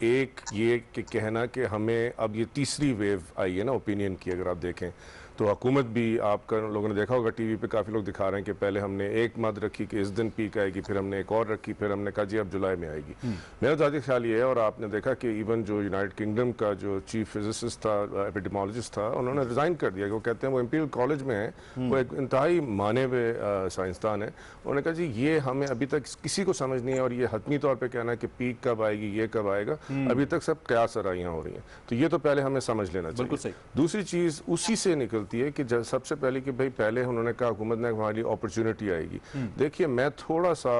एक ये कि कहना कि हमें अब ये तीसरी वेव आई है ना ओपिनियन की, अगर आप देखें तो हुकूमत भी, आपका लोगों ने देखा होगा टीवी पे काफ़ी लोग दिखा रहे हैं कि पहले हमने एक मद रखी कि इस दिन पीक आएगी, फिर हमने एक और रखी, फिर हमने कहा जी अब जुलाई में आएगी। मेरा ज़ाती ख्याल ये है, और आपने देखा कि इवन जो यूनाइटेड किंगडम का जो चीफ फिजिसिस्ट था, एपिडेमोलॉजिस्ट था, उन्होंने रिज़ाइन कर दिया कि वो कहते हैं वो इंपीरियल कॉलेज में है, वो एक इंतहाई माने हुए साइंसदान है। उन्होंने कहा जी ये हमें अभी तक किसी को समझ नहीं है, और ये हतमी तौर पर कहना है कि पीक कब आएगी, ये कब आएगा, अभी तक सब कयास आराइयाँ हो रही हैं। तो ये तो पहले हमें समझ लेना चाहिए। दूसरी चीज़ उसी से निकलती है कि सबसे पहले कि भाई पहले उन्होंने कहा हुकूमत ने हमारी अपॉर्चुनिटी आएगी। देखिए, मैं थोड़ा सा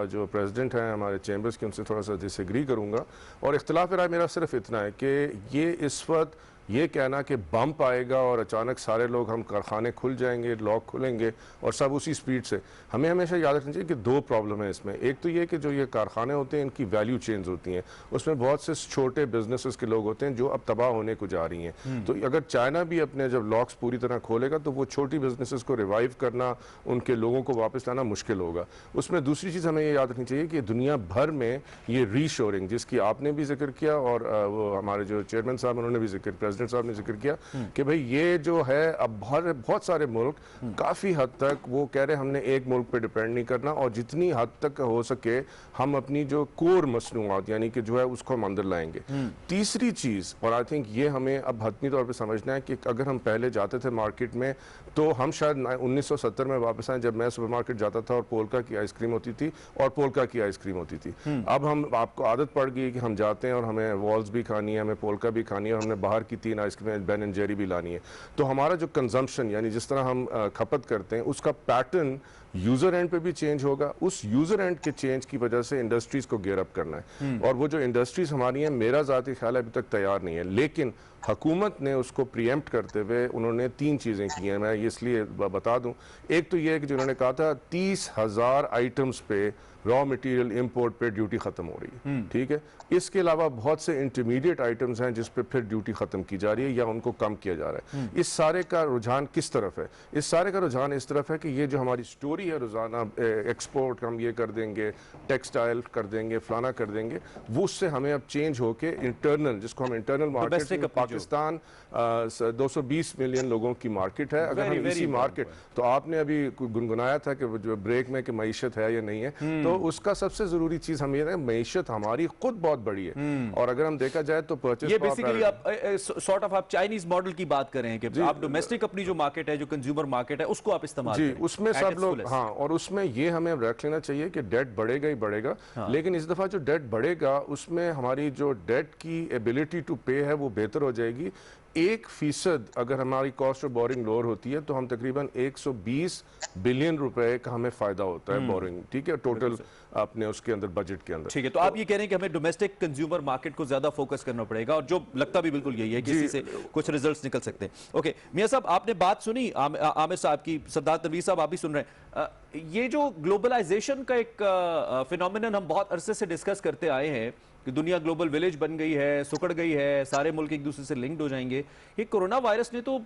जो प्रेसिडेंट हैं हमारे चैम्बर्स के, उनसे थोड़ा सा डिसएग्री करूंगा, और इख्तिलाफ राय मेरा सिर्फ इतना है कि ये इस वक्त ये कहना कि बम्प आएगा और अचानक सारे लोग, हम कारखाने खुल जाएंगे, लॉक खुलेंगे और सब उसी स्पीड से, हमें हमेशा याद रखना चाहिए कि 2 प्रॉब्लम है इसमें। एक तो ये कि जो ये कारखाने होते हैं इनकी वैल्यू चेंज होती हैं, उसमें बहुत से छोटे बिजनेसेस के लोग होते हैं जो अब तबाह होने को जा रही हैं। तो अगर चाइना भी अपने जब लॉक्स पूरी तरह खोलेगा तो वो छोटी बिजनेसेस को रिवाइव करना, उनके लोगों को वापस लाना मुश्किल होगा। उसमें दूसरी चीज़ हमें ये याद रखनी चाहिए कि दुनिया भर में ये रीशोरिंग, जिसकी आपने भी जिक्र किया और वो हमारे जो चेयरमैन साहब उन्होंने भी जिक्र, प्रेसिडेंट साहब ने जिक्र किया कि भाई ये जो है अब बहुत सारे मुल्क काफ़ी हद तक वो कह रहे हैं हमने एक मुल्क पे डिपेंड नहीं करना, और जितनी हद तक हो सके हम अपनी जो कोर मसनूआत यानी कि जो है उसको हम अंदर लाएंगे। तीसरी चीज़, और आई थिंक ये हमें अब हतमी तौर पे समझना है कि अगर हम पहले जाते थे मार्केट में तो हम शायद 1970 में वापस आए, जब मैं सुपरमार्केट जाता था और पोल्का की आइसक्रीम होती थी और पोल्का की आइसक्रीम होती थी। अब आपको आदत पड़ गई कि हम जाते हैं और हमें वॉल्स भी खानी है, हमें पोल्का भी खानी है, और हमने बाहर की 3 आइसक्रीम बेन एंड जेरी भी लानी है। तो हमारा जो कंजम्पशन यानी जिस तरह हम खपत करते हैं उसका पैटर्न यूजर एंड पे भी चेंज होगा। उस यूजर एंड के चेंज की वजह से इंडस्ट्रीज को गेयर अप करना है, और वो जो इंडस्ट्रीज हमारी हैं, मेरा ज़ाती ख्याल अभी तक तैयार नहीं है, लेकिन हुकूमत ने उसको प्रीएम्प्ट करते हुए उन्होंने 3 चीज़ें की हैं। मैं इसलिए बता दूं, एक तो ये है कि जिन्होंने कहा था 30,000 आइटम्स पे रॉ मटेरियल इंपोर्ट पे ड्यूटी खत्म हो रही है, ठीक है। इसके अलावा बहुत से इंटरमीडिएट आइटम्स हैं जिस पे फिर ड्यूटी खत्म की जा रही है या उनको कम किया जा रहा है। इस सारे का रुझान किस तरफ है? इस सारे का रुझान इस तरफ है कि ये जो हमारी स्टोरी है रोजाना एक्सपोर्ट हम ये कर देंगे, टेक्सटाइल कर देंगे, फलाना कर देंगे, वो उससे हमें अब चेंज होके इंटरनल, जिसको हम इंटरनल मार्केट, पाकिस्तान 220 मिलियन लोगों की मार्केट है। अगर हम इसी मार्केट, तो आपने अभी गुनगुनाया था कि जो ब्रेक में कि मईशत है या नहीं है, तो उसका सबसे जरूरी चीज हम ये है, मईशत हमारी खुद बहुत बड़ी है, और अगर हम देखा जाए तो परचेज, ये बेसिकली आप सॉर्ट ऑफ आप चाइनीज मॉडल की बात कर रहे हैं कि आप डोमेस्टिक अपनी जो मार्केट है, जो कंज्यूमर मार्केट है, उसको आप इस्तेमाल जी, करें उसमें सब लोग, हाँ, और उसमें ये हमें रख लेना चाहिए कि डेट बढ़ेगा ही बढ़ेगा, लेकिन इस दफा जो डेट बढ़ेगा उसमें हमारी जो डेट की एबिलिटी टू पे है वो बेहतर हो जाएगी। 1% अगर हमारी कॉस्ट ऑफ बोरिंग लोअर होती है तो हम तकरीबन 120 बिलियन रुपए का हमें फायदा होता है बोरिंग, ठीक है, टोटल अपने उसके अंदर बजट के अंदर। ठीक है, तो आप ये कह रहे हैं कि हमें डोमेस्टिक कंज्यूमर मार्केट को ज्यादा फोकस करना पड़ेगा, और जो लगता भी बिल्कुल यही है कि इसी से कुछ रिजल्ट्स निकल सकते हैं। ओके मियां साहब, आपने बात सुनी आमिर साहब की, सरदार तनवीर साहब आप भी सुन रहे हैं। ये जो ग्लोबलाइजेशन का एक फिनोमिनन हम बहुत अरसे से डिस्कस करते आए हैं कि दुनिया ग्लोबल विलेज बन गई है, सुकड़ गई है, सारे मुल्क एक दूसरे से लिंक्ड हो जाएंगे, ये कोरोना वायरस ने तो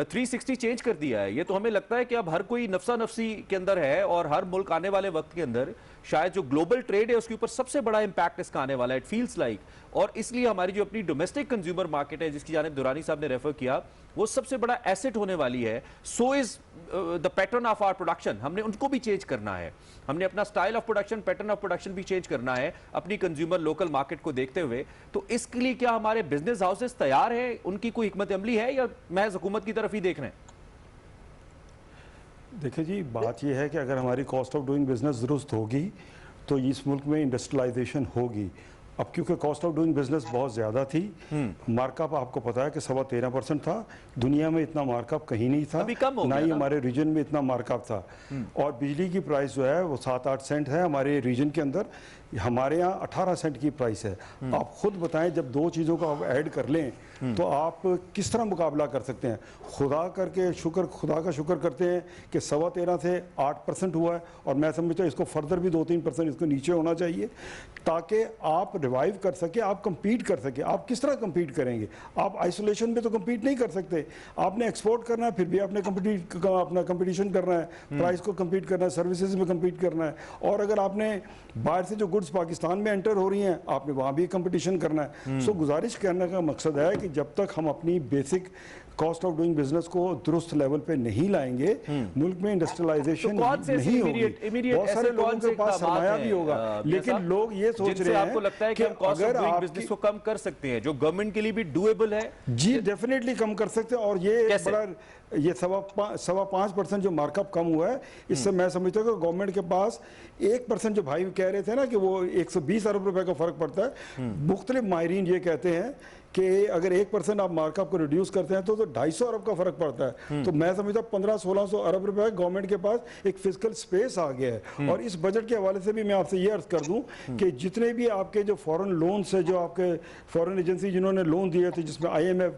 360 चेंज कर दिया है। ये तो हमें लगता है कि अब हर कोई नफसा नफसी के अंदर है, और हर मुल्क आने वाले वक्त के अंदर शायद जो ग्लोबल ट्रेड है उसके ऊपर सबसे बड़ा इंपैक्ट इसका आने वाला है, इट फील्स लाइक। और इसलिए हमारी जो अपनी डोमेस्टिक कंज्यूमर मार्केट है, जिसकी जानिब दुरानी साहब ने रेफर किया, वो सबसे बड़ा एसेट होने वाली है। So is the pattern of our production, हमने उनको भी चेंज करना है, हमने अपना style of production, pattern of production भी चेंज करना है अपनी कंज्यूमर लोकल मार्केट को देखते हुए। तो इसके लिए क्या हमारे बिजनेस हाउसेस तैयार है, उनकी कोई हिकमत अमली है, या महज हुकूमत की तरफ ही देख रहे हैं? देखिए जी, बात यह है कि अगर हमारी कॉस्ट ऑफ डूइंग बिजनेस दुरुस्त होगी तो इस मुल्क में इंडस्ट्रियलाइजेशन होगी। अब क्योंकि कॉस्ट ऑफ डूइंग बिजनेस बहुत ज़्यादा थी, मार्कअप आपको पता है कि 13.25% था, दुनिया में इतना मार्कअप कहीं नहीं था, अभी कम हो ना गया ही ना? हमारे रीजन में इतना मार्कअप था। और बिजली की प्राइस जो है वो 7-8 सेंट है हमारे रीजन के अंदर, हमारे यहाँ 18 सेंट की प्राइस है। आप खुद बताएं, जब दो चीज़ों को आप ऐड कर लें तो आप किस तरह मुकाबला कर सकते हैं। खुदा का शुक्र करते हैं कि 13.25 से 8% हुआ है, और मैं समझता हूँ इसको फर्दर भी 2-3% इसको नीचे होना चाहिए, ताकि आप रिवाइव कर सके, आप compete कर सके। आप किस तरह compete करेंगे? आप आइसोलेशन में तो compete नहीं कर सकते। आपने एक्सपोर्ट करना है, फिर भी आपने अपना कंपटीशन करना है, प्राइस को compete करना है, सर्विसेज में compete करना है, और अगर आपने बाहर से जो गुड्स पाकिस्तान में एंटर हो रही हैं, आपने वहाँ भी कंपटीशन करना है। सो गुजारिश करने का मकसद है कि जब तक हम अपनी basic cost of doing business को दुरुस्त लेवल पे नहीं लाएंगे, मुल्क में इंडस्ट्रियलाइजेशन नहीं होगी। बहुत सारे लोगों के पास सरमाया भी होगा, लेकिन लोग ये सोच रहे हैं आपको लगता है कि अगर आप बिजनेस को कम कर सकते हैं, जो गवर्नमेंट के लिए भी डूएबल है। जी डेफिनेटली कम कर सकते हैं, और ये बड़ा ये 5.25% जो मार्कअप कम हुआ है, इससे मैं समझता हूँ कि गवर्नमेंट के पास 1% जो भाई कह रहे थे ना कि वो 120 अरब रुपए का फर्क पड़ता है, मुख्तलिफ माहिरीन ये कहते हैं कि अगर 1% आप मार्कअप को रिड्यूस करते हैं तो 250 अरब का फर्क पड़ता है। तो मैं समझता हूँ 1500-1600 अरब रुपए गवर्नमेंट के पास एक फिजिकल स्पेस आ गया है। और इस बजट के हवाले से भी मैं आपसे ये अर्ज कर दूं कि जितने भी आपके जो फॉरेन लोन्स है, जो आपके फॉरेन एजेंसी जिन्होंने लोन दिए थे, जिसमें IMF,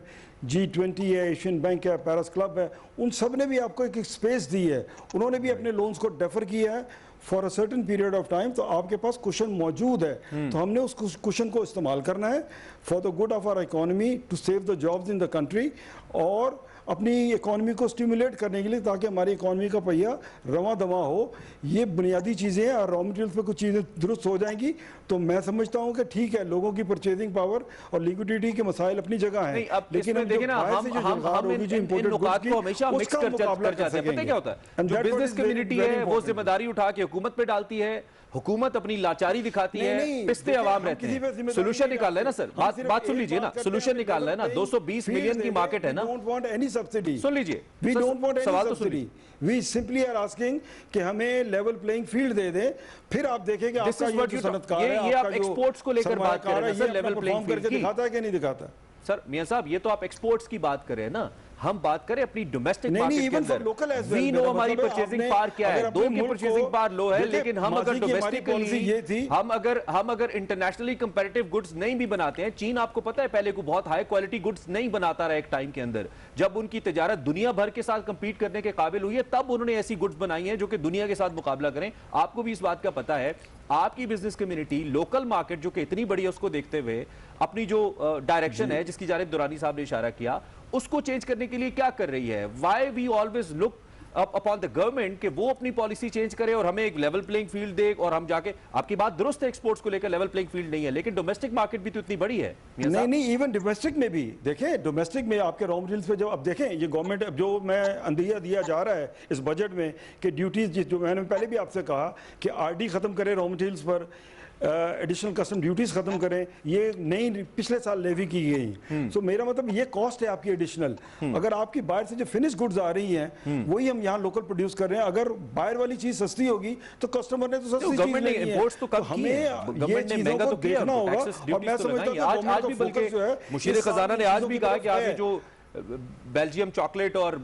G20 है, एशियन बैंक है, पेरिस क्लब है, उन सब ने भी आपको एक स्पेस दी है। उन्होंने भी अपने लोन्स को डेफर किया है for a certain period of time. तो आपके पास कुशन मौजूद है, तो हमने उस कुशन को इस्तेमाल करना है for the good of our economy, to save the jobs in the country, और अपनी इकोनॉमी को स्टिमुलेट करने के लिए, ताकि हमारी इकोनॉमी का पहिया रवां दवा हो। ये बुनियादी चीज़ें हैं, और रॉ मटेरियल्स पे कुछ चीज़ें दुरुस्त हो जाएंगी तो मैं समझता हूँ कि ठीक है, लोगों की परचेजिंग पावर और लिक्विडिटी के मसाइल अपनी जगह हैं, लेकिन देखिए ना, हम इन नुकात को हमेशा मिक्स कर जाते हैं। पता है क्या होता है, जो बिजनेस कम्युनिटी है वो जिम्मेदारी उठा के हुकूमत पे डालती है, हुकूमत अपनी लाचारी दिखाती है, पिसते अवाम रहते हैं। सोल्यूशन निकालना है ना सर, बात सुन लीजिए ना, सोल्यूशन निकालना है ना। 220 मिलियन की मार्केट है ना, सुन लीजिए, we don't want any subsidy, we simply are asking कि हमें लेवल प्लेइंग फील्ड दे दे। फिर आप देखेंगे आपका ये सनतकार है, ये आप एक्सपोर्ट्स को लेकर बात कर रहे हैं सर, लेवल प्लेइंग फील्ड की दिखाता है कि नहीं दिखाता? सर मियां साहब, ये तो आप एक्सपोर्ट्स की बात कर रहे हैं ना, हम बात करें अपनी डोमेस्टिक मार्केट के अंदर। वी नो हमारी परचेजिंग पावर क्या है, दो की परचेजिंग पावर लो है, लेकिन हम अगर डोमेस्टिकली हम अगर इंटरनेशनली कंपैरेटिव गुड्स नहीं भी बनाते हैं, चीन आपको पता है पहले को बहुत हाई क्वालिटी गुड्स नहीं बनाता रहा एक टाइम के अंदर, जब उनकी तिजारत दुनिया भर के साथ कंपीट करने के काबिल हुई है, तब उन्होंने ऐसी गुड्स बनाई हैं जो कि दुनिया के साथ मुकाबला करें। आपको भी इस बात का पता है, आपकी बिजनेस कम्युनिटी लोकल मार्केट जो कि इतनी बड़ी है उसको देखते हुए अपनी जो डायरेक्शन है, जिसकी जानिब दुरानी साहब ने इशारा किया, उसको चेंज करने के लिए क्या कर रही है? Why we always look upon the government कि वो अपनी पॉलिसी चेंज करे और हमें एक लेवल प्लेइंग फील्ड दे, और हम जाके, आपकी बात दुरुस्त है, एक्सपोर्ट्स को लेकर लेवल प्लेइंग फील्ड नहीं है, लेकिन डोमेस्टिक मार्केट भी तो इतनी बड़ी है। नहीं, इवन डोमेस्टिक में भी देखें, डोमेस्टिक में आपके रॉ मटेरियल्स पे जो अब देखें, ये गवर्नमेंट जो मैं अंदिया दिया जा रहा है इस बजट में कि ड्यूटीज, जो मैंने पहले भी आपसे कहा कि RD खत्म करें रॉ मटेरियल्स पर, एडिशनल कस्टम ड्यूटीज खत्म करें, ये नई पिछले साल लेवी की गई। सो मेरा मतलब ये कॉस्ट है आपकी एडिशनल। अगर आपकी बाहर से जो फिनिश गुड्स आ रही हैं वही हम यहाँ लोकल प्रोड्यूस कर रहे हैं, अगर बाहर वाली चीज सस्ती होगी तो कस्टमर ने तो सस्ती चीज लेनी है। तो हमें ये चीजों को देखना होगा, और मैं समझता हूँ आज भी बल्कि मुशीर खजाना ने आज भी कहा कि आप जो बेल्जियम चॉकलेट और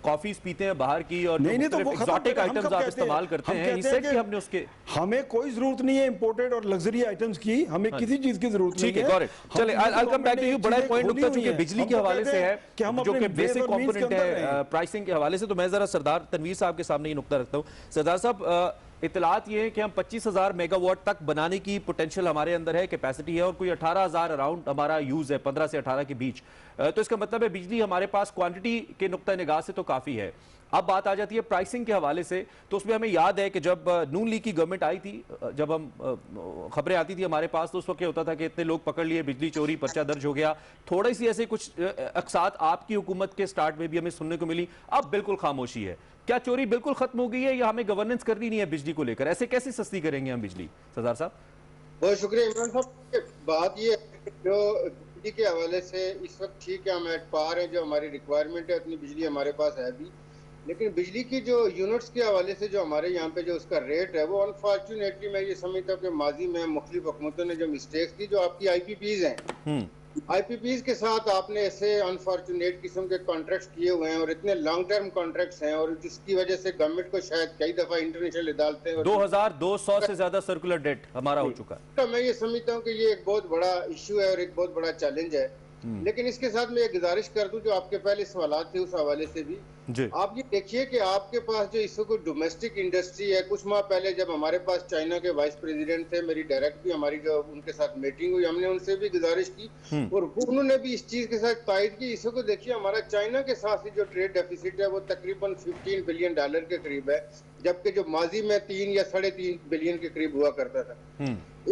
कॉफीज पीते हैं बाहर की, और नहीं तो एक्सोटिक आइटम्स आप इस्तेमाल करते हैं, ये सेट कि हमने उसके, हमें कोई जरूरत नहीं है इंपोर्टेड और लग्जरी आइटम्स की, हमें किसी चीज की जरूरत नहीं है। ठीक है, गॉट। चलिए, I will come back to you. बड़ा पॉइंट उठता चूंकि बिजली के हवाले से है, जो कि बेसिक कंपोनेंट है प्राइसिंग के हवाले से, तो मैं जरा सरदार तनवीर साहब के सामने ये नुक्ता रखता हूं। सरदार साहब, इतलात ये है कि हम 25,000 मेगावाट तक बनाने की पोटेंशियल हमारे अंदर है, कैपेसिटी है, और कोई 18,000 अराउंड हमारा यूज है, 15 से 18 के बीच। तो इसका मतलब है बिजली हमारे पास क्वांटिटी के नुक्ता निगाह से तो काफी है। अब बात आ जाती है प्राइसिंग के हवाले से, तो उसमें हमें याद है कि जब नून लीग की गवर्नमेंट आई थी, जब हम खबरें आती थी हमारे पास, तो उस वक्त क्या होता था कि इतने लोग पकड़ लिए, बिजली चोरी, पर्चा दर्ज हो गया। थोड़ी सी ऐसे कुछ अक्सात आपकी हुकूमत के स्टार्ट में भी हमें सुनने को मिली। अब बिल्कुल खामोशी है। क्या चोरी बिल्कुल खत्म हो गई है, या हमें गवर्नेंस करनी नहीं है बिजली को लेकर? ऐसे कैसे सस्ती करेंगे हम बिजली? सरदार साहब। बहुत शुक्रिया इमरान साहब। बात ये जो बिजली के हवाले से इस वक्त ठीक है, हम एट पार है, जो हमारी रिक्वायरमेंट है उतनी बिजली हमारे पास है भी, लेकिन बिजली की जो यूनिट्स के हवाले से जो हमारे यहाँ पे जो उसका रेट है, वो अनफॉर्चुनेटली मैं ये समझता हूँ कि माजी में मुख्तलिफ हुकूमतों ने जो मिस्टेक्स की, जो आपकी IPPs हैं आईपीपीज के साथ आपने ऐसे अनफॉर्चुनेट किस्म के कॉन्ट्रैक्ट्स किए हुए हैं और इतने लॉन्ग टर्म कॉन्ट्रैक्ट्स हैं और जिसकी वजह से गवर्नमेंट को शायद कई दफा इंटरनेशनल अदालतें 2200 से ज्यादा सर्कुलर डेट हमारा हो चुका है। तो मैं ये समझता हूँ कि ये एक बहुत बड़ा इश्यू है और एक बहुत बड़ा चैलेंज है। लेकिन इसके साथ मैं एक गुजारिश कर दूं, जो आपके पहले सवालात थे उस हवाले से भी जी। आप ये देखिए कि आपके पास जो इस वक्त डोमेस्टिक इंडस्ट्री है, कुछ माह पहले जब हमारे पास चाइना के वाइस प्रेसिडेंट थे, मेरी डायरेक्ट भी हमारी जो उनके साथ मीटिंग हुई, हमने उनसे भी गुजारिश की और उन्होंने भी इस चीज के साथ तायद की। इस वक्त देखिए हमारा चाइना के साथ जो ट्रेड डेफिसिट है वो तकरीबन $15 बिलियन के करीब है, जबकि जो माजी में 3 या 3.5 बिलियन के करीब हुआ करता था।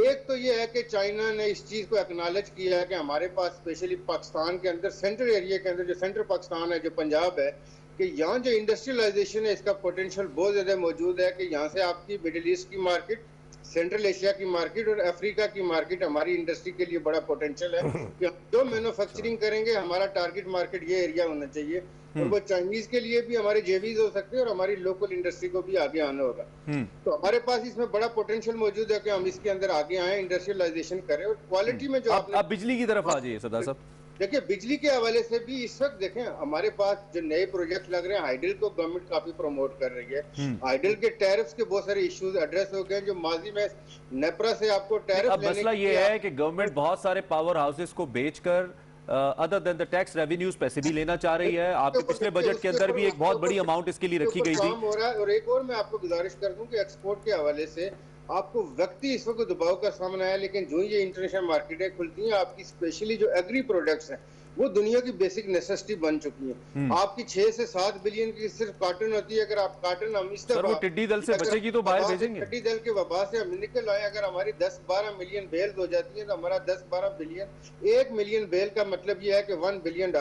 एक तो ये है कि चाइना ने इस चीज को एक्नॉलेज किया है कि हमारे पास स्पेशली पाकिस्तान के अंदर सेंट्रल एरिया के अंदर जो सेंट्रल पाकिस्तान है, जो पंजाब है, कि यहाँ जो इंडस्ट्रियलाइजेशन है इसका पोटेंशियल बहुत ज्यादा मौजूद है कि यहाँ से आपकी मिडिल ईस्ट की मार्केट, सेंट्रल एशिया की मार्केट और अफ्रीका की मार्केट हमारी इंडस्ट्री के लिए बड़ा पोटेंशियल है कि हम जो मैन्युफैक्चरिंग करेंगे हमारा टारगेट मार्केट ये एरिया होना चाहिए और वो चाइनीज के लिए भी हमारे जेवीज हो सकते हैं और हमारी लोकल इंडस्ट्री को भी आगे आना होगा। तो हमारे पास इसमें बड़ा पोटेंशियल मौजूद है कि हम इसके अंदर आगे आए, इंडस्ट्रियलाइजेशन करें और क्वालिटी में जो आप बिजली की तरफ आ जाइए सरदार साहब। देखिए बिजली के हवाले से भी इस वक्त देखें हमारे पास जो नए प्रोजेक्ट लग रहे हैं, हाइडल को गवर्नमेंट काफी प्रमोट कर रही है। हाइडल के टैरिफ्स के बहुत सारे इश्यूज एड्रेस हो गए जो माजी में नेपरा से आपको टैरिफ अब मसला ये है कि गवर्नमेंट बहुत सारे पावर हाउसेस को बेचकर other than the tax revenues पैसे भी लेना चाह रही है। आपके पिछले बजट के अंदर भी एक बहुत बड़ी अमाउंट इसके लिए रखी गई थी। और एक और मैं आपको गुजारिश कर दूं कि एक्सपोर्ट के हवाले से आपको व्यक्ति इस वक्त दबाव का सामना है, लेकिन जो ये इंटरनेशनल मार्केटें खुलती हैं आपकी स्पेशली जो एग्री प्रोडक्ट्स हैं वो दुनिया की बेसिक नेसेसिटी बन चुकी है। आपकी 6 से 7 बिलियन की सिर्फ कॉटन होती है। अगर आप कॉटन हम इस वो टिड्डी दल से बचेगी तो बाहर भेजेंगे। टिड्डी दल के वबा से हम निकल आए, अगर हमारी 10-12 मिलियन बेल्स हो जाती है तो हमारा 10-12 बिलियन, 1 मिलियन बेल का मतलब ये है कि $1 बिलियन।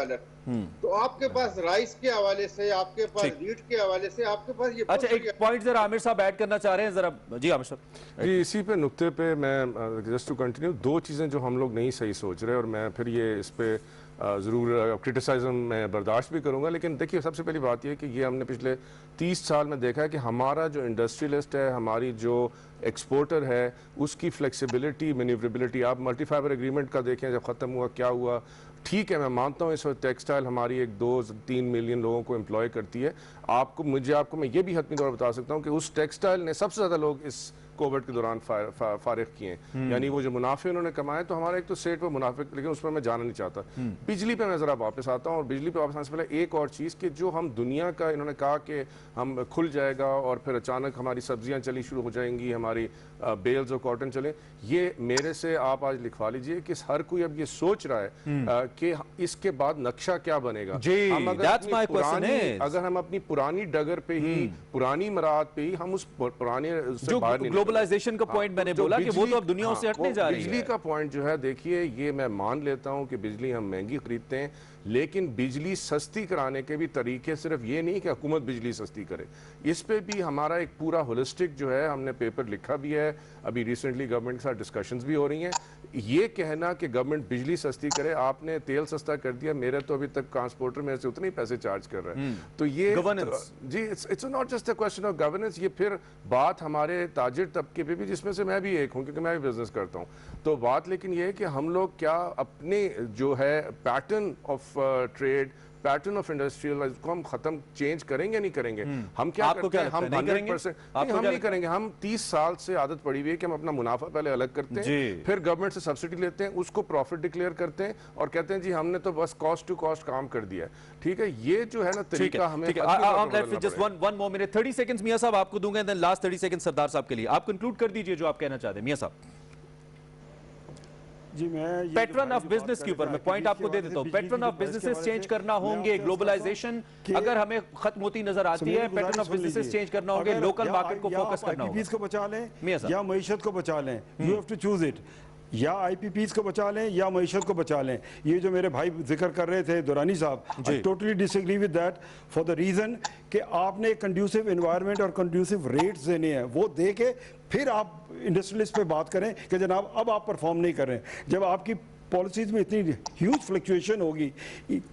तो आपके पास राइस के हवाले से, आपके पास वीट के हवाले से, आपके पास ये अच्छा एक पॉइंट जरा आमिर साहब ऐड करना चाह रहे हैं जरा। जी आमिर साहब जी, इसी पे नुक्ते पे मैं जस्ट टू कंटिन्यू, 2 चीज़ें जो हम लोग नहीं सही सोच रहे और मैं फिर ये इस पे ज़रूर क्रिटिसाइज़म मैं बर्दाश्त भी करूँगा। लेकिन देखिए सबसे पहली बात यह कि ये हमने पिछले 30 साल में देखा है कि हमारा जो इंडस्ट्रियलिस्ट है, हमारी जो एक्सपोर्टर है, उसकी फ्लेक्सिबिलिटी, मैन्यूवरेबिलिटी, आप मल्टीफाइबर एग्रीमेंट का देखें जब ख़त्म हुआ क्या हुआ। ठीक है, मैं मानता हूँ इस वक्त टेक्सटाइल हमारी 1-2-3 मिलियन लोगों को एम्प्लॉय करती है। आपको मैं ये भी हतमी तौर पर बता सकता हूँ कि उस टेक्सटाइल ने सबसे ज़्यादा लोग इस कोविड के दौरान फारिग किए, यानी वो जो मुनाफे उन्होंने कमाए। तो हमारा एक तो स्टेट पर मुनाफे, लेकिन उस पर मैं जाना नहीं चाहता। बिजली पे मैं ज़रा वापस आता हूँ और बिजली पे वापस आने से पहले एक और चीज़ कि जो हम दुनिया का, इन्होंने कहा कि हम खुल जाएगा और फिर अचानक हमारी सब्जियां चली शुरू हो जाएंगी, हमारी बेल्स और कॉटन चले। ये मेरे से आप आज लिखवा लीजिए कि हर कोई अब ये सोच रहा है कि इसके बाद नक्शा क्या बनेगा। अगर हम अपनी पुरानी डगर पे ही, पुरानी मराद पे ही हम उस पुराने ग्लोबलाइजेशन का पॉइंट मैंने बोला कि वो तो अब दुनिया से हटने जा रही है। बिजली का पॉइंट जो है, देखिए ये मैं मान लेता हूं कि बिजली हम महंगी खरीदते हैं, लेकिन बिजली सस्ती कराने के भी तरीके सिर्फ ये नहीं कि हुकूमत बिजली सस्ती करे, इस पे भी हमारा एक पूरा होलिस्टिक जो है, हमने पेपर लिखा भी है, अभी रिसेंटली गवर्नमेंट के साथ डिस्कशंस भी हो रही हैं। ये कहना कि गवर्नमेंट बिजली सस्ती करे, आपने तेल सस्ता कर दिया, मेरे तो अभी तक ट्रांसपोर्टर मेरे से उतने ही पैसे चार्ज कर रहा है। तो ये जी, it's not just a question of governance, ये फिर बात हमारे ताजिर तबके पे भी, जिसमें से मैं भी एक हूँ क्योंकि मैं भी बिजनेस करता हूँ, तो बात लेकिन ये है कि हम लोग क्या अपने जो है pattern of trade, pattern of industrial को हम खत्म चेंज करेंगे नहीं करेंगे? हम क्या करते हैं, हम 100% हम नहीं करेंगे। हम 30 साल से आदत पड़ी हुई है कि हम अपना मुनाफा पहले अलग करते हैं, फिर गवर्नमेंट से सब्सिडी लेते हैं, उसको प्रॉफिट डिक्लेयर करते हैं और कहते हैं जी हमने तो बस कॉस्ट टू कॉस्ट काम कर दिया है। ठीक है, ये जो है ना तरीका हमें just one more minute, 30 seconds मियां साहब आपको दूंगा, देन लास्ट 30 सेकंड सरदार साहब के लिए। आप कंक्लूड कर दीजिए जो आप कहना चाहते हैं मियां साहब। जी, मैं पैटर्न ऑफ बिजनेस के ऊपर मैं पॉइंट आपको दे देता हूं। पैटर्न ऑफ बिजनेसेस चेंज करना होंगे, ग्लोबलाइजेशन अगर हमें खत्म होती नजर आती है, पैटर्न ऑफ बिजनेसेस चेंज करना होंगे, लोकल मार्केट को फोकस करना होगा। को बचा लें या मईशत को बचा लें, you have to choose it. या आईपीपीज को बचा लें या मईशत को बचा लें। ये जो मेरे भाई जिक्र कर रहे थे दुरानी साहब, I totally disagree with that for the reason कि आपने कंड्यूसिव एनवायरनमेंट और कंड्यूसिव रेट्स देने हैं, वो दे के फिर आप इंडस्ट्रियलिस्ट पे बात करें कि जनाब अब आप परफॉर्म नहीं कर रहे हैं। जब आपकी पॉलिसीज में इतनी ह्यूज फ्लक्चुएशन होगी,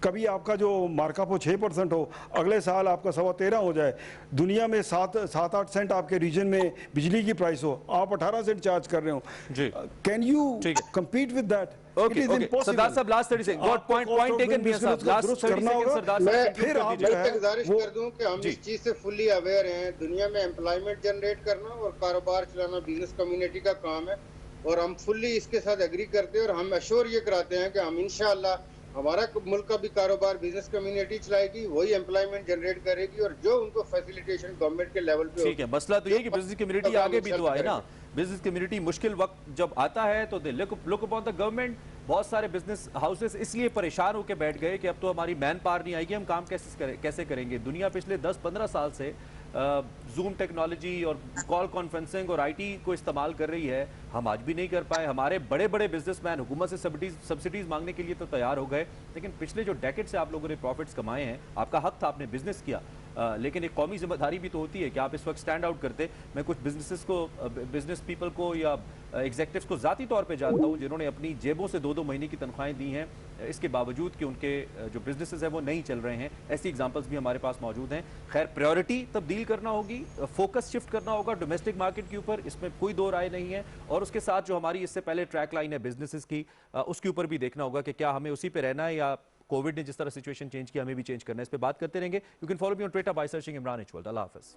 कभी आपका जो मार्कअप हो 6% हो, अगले साल आपका 13.25 हो जाए, दुनिया में 7-8 सेंट आपके रीजन में बिजली की प्राइस हो, आप 18 सेंट चार्ज कर रहे हो, can you compete with that? Okay सरदार साहब last 30 second got point taken भी है साहब, लास्ट 30 सेकंड सरदार साहब फिर आप गुजारिश कर दूं कि हम इस चीज से फुल्ली अवेयर हैं, दुनिया में एम्प्लॉयमेंट जनरेट करना और कारोबार चलाना बिजनेस कम्युनिटी का काम है, और हम फुल्ली इसके साथ एग्री करते हैं, और हम अश्योर ये कराते हैं कि हम इंशाअल्लाह हमारा मुल्क का भी कारोबार बिजनेस कम्युनिटी चलाएगी, वही एम्प्लॉयमेंट जनरेट करेगी, और जो उनको फैसिलिटेशन गवर्नमेंट के लेवल पे ठीक है। मसला तो ये कि बिजनेस कम्युनिटी आगे भी तो आए ना, बिजनेस कम्युनिटी मुश्किल वक्त जब आता है तो they look upon the government. बहुत सारे बिजनेस हाउसेस इसलिए परेशान होकर बैठ गए कि अब तो हमारी मैन पावर नहीं आएगी, हम काम कैसे करेंगे। दुनिया पिछले 10-15 साल से जूम टेक्नोलॉजी और कॉल कॉन्फ्रेंसिंग और आईटी को इस्तेमाल कर रही है, हम आज भी नहीं कर पाए। हमारे बड़े बड़े बिजनेसमैन हुकूमत से सब्सिडीज मांगने के लिए तो तैयार हो गए, लेकिन पिछले जो डेकेड से आप लोगों ने प्रॉफिट्स कमाए हैं, आपका हक था, आपने बिजनेस किया, लेकिन एक कौमी जिम्मेदारी भी तो होती है कि आप इस वक्त स्टैंड आउट करते। मैं कुछ बिजनेस पीपल को या एग्जेक्टिव्स को ज़ाती तौर पे जानता हूँ जिन्होंने अपनी जेबों से 2-2 महीने की तनख्वाहें दी हैं, इसके बावजूद कि उनके जो बिजनेसेस हैं वो नहीं चल रहे हैं। ऐसी एग्जांपल्स भी हमारे पास मौजूद हैं। खैर, प्रायोरिटी तब्दील करना होगी, फोकस शिफ्ट करना होगा डोमेस्टिक मार्केट के ऊपर, इसमें कोई दो राय नहीं है, और उसके साथ जो हमारी इससे पहले ट्रैक लाइन है बिजनेसेस की, उसके ऊपर भी देखना होगा कि क्या हमें उसी पे रहना है या कोविड ने जिस तरह सिचुएशन चेंज किया हमें भी चेंज करना है। इस पे बात करते रहेंगे। You can follow me on Twitter by searching Imran इचवल। अल्लाह हाफिज़।